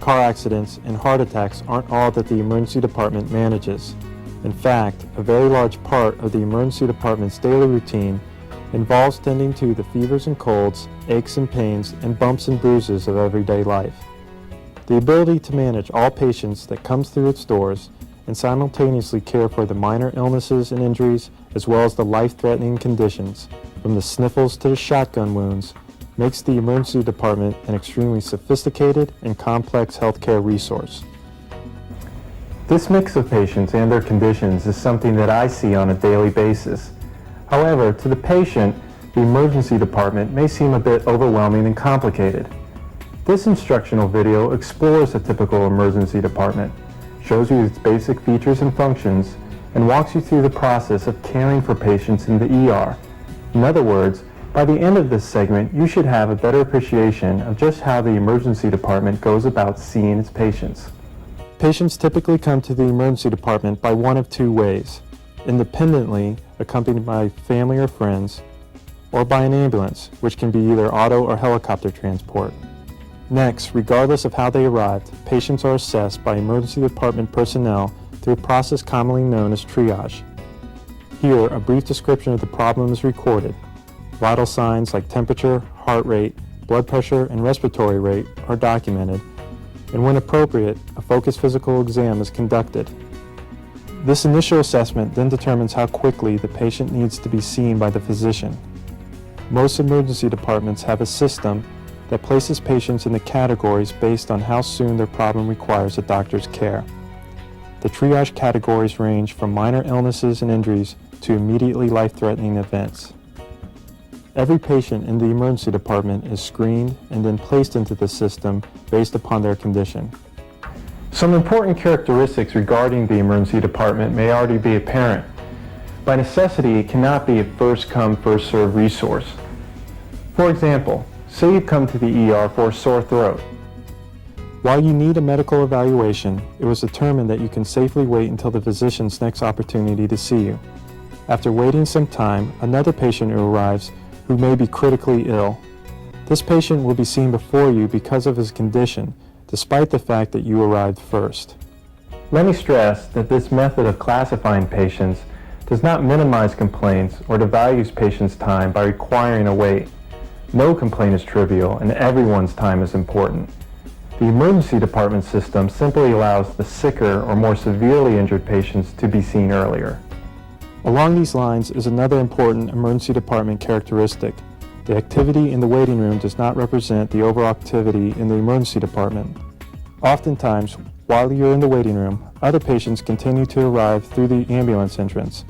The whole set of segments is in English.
car accidents, and heart attacks aren't all that the emergency department manages. In fact, a very large part of the emergency department's daily routine involves tending to the fevers and colds, aches and pains, and bumps and bruises of everyday life. The ability to manage all patients that comes through its doors and simultaneously care for the minor illnesses and injuries as well as the life-threatening conditions, from the sniffles to the shotgun wounds, makes the emergency department an extremely sophisticated and complex healthcare resource. This mix of patients and their conditions is something that I see on a daily basis. However, to the patient, the emergency department may seem a bit overwhelming and complicated. This instructional video explores a typical emergency department, shows you its basic features and functions, and walks you through the process of caring for patients in the ER. In other words, by the end of this segment, you should have a better appreciation of just how the emergency department goes about seeing its patients. Patients typically come to the emergency department by one of two ways: independently, accompanied by family or friends, or by an ambulance, which can be either auto or helicopter transport. Next, regardless of how they arrived, patients are assessed by emergency department personnel through a process commonly known as triage. Here, a brief description of the problem is recorded. Vital signs like temperature, heart rate, blood pressure, and respiratory rate are documented, and when appropriate, a focused physical exam is conducted. This initial assessment then determines how quickly the patient needs to be seen by the physician. Most emergency departments have a system that places patients in the categories based on how soon their problem requires a doctor's care. The triage categories range from minor illnesses and injuries to immediately life-threatening events. Every patient in the emergency department is screened and then placed into the system based upon their condition. Some important characteristics regarding the emergency department may already be apparent. By necessity, it cannot be a first-come, first-served resource. For example, say you come to the ER for a sore throat. While you need a medical evaluation, it was determined that you can safely wait until the physician's next opportunity to see you. After waiting some time, another patient arrives who may be critically ill. This patient will be seen before you because of his condition, despite the fact that you arrived first. Let me stress that this method of classifying patients does not minimize complaints or devalues patients' time by requiring a wait. No complaint is trivial, and everyone's time is important. The emergency department system simply allows the sicker or more severely injured patients to be seen earlier. Along these lines is another important emergency department characteristic. The activity in the waiting room does not represent the overall activity in the emergency department. Oftentimes, while you're in the waiting room, other patients continue to arrive through the ambulance entrance,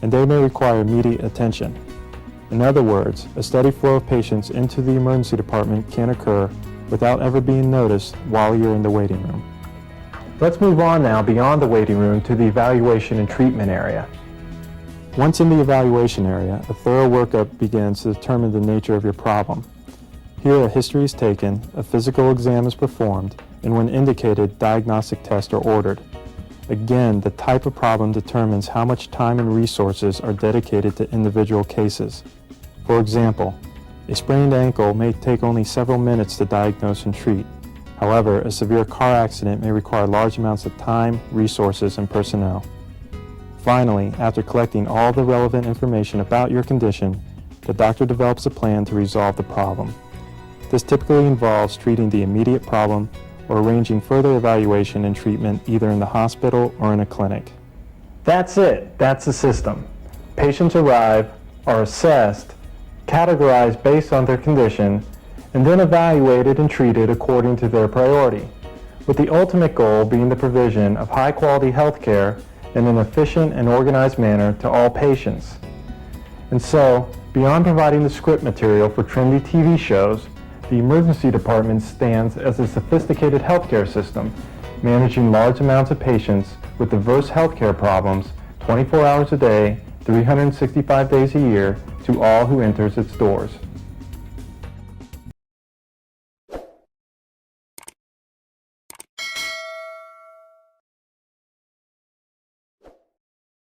and they may require immediate attention. In other words, a steady flow of patients into the emergency department can occur without ever being noticed while you're in the waiting room. Let's move on now beyond the waiting room to the evaluation and treatment area. Once in the evaluation area, a thorough workup begins to determine the nature of your problem. Here, a history is taken, a physical exam is performed, and when indicated, diagnostic tests are ordered. Again, the type of problem determines how much time and resources are dedicated to individual cases. For example, a sprained ankle may take only several minutes to diagnose and treat. However, a severe car accident may require large amounts of time, resources, and personnel. Finally, after collecting all the relevant information about your condition, the doctor develops a plan to resolve the problem. This typically involves treating the immediate problem or arranging further evaluation and treatment either in the hospital or in a clinic. That's it. That's the system. Patients arrive, are assessed, categorized based on their condition, and then evaluated and treated according to their priority, with the ultimate goal being the provision of high-quality health care in an efficient and organized manner to all patients. And so, beyond providing the script material for trendy TV shows, the emergency department stands as a sophisticated healthcare system, managing large amounts of patients with diverse healthcare problems 24 hours a day, 365 days a year, to all who enters its doors.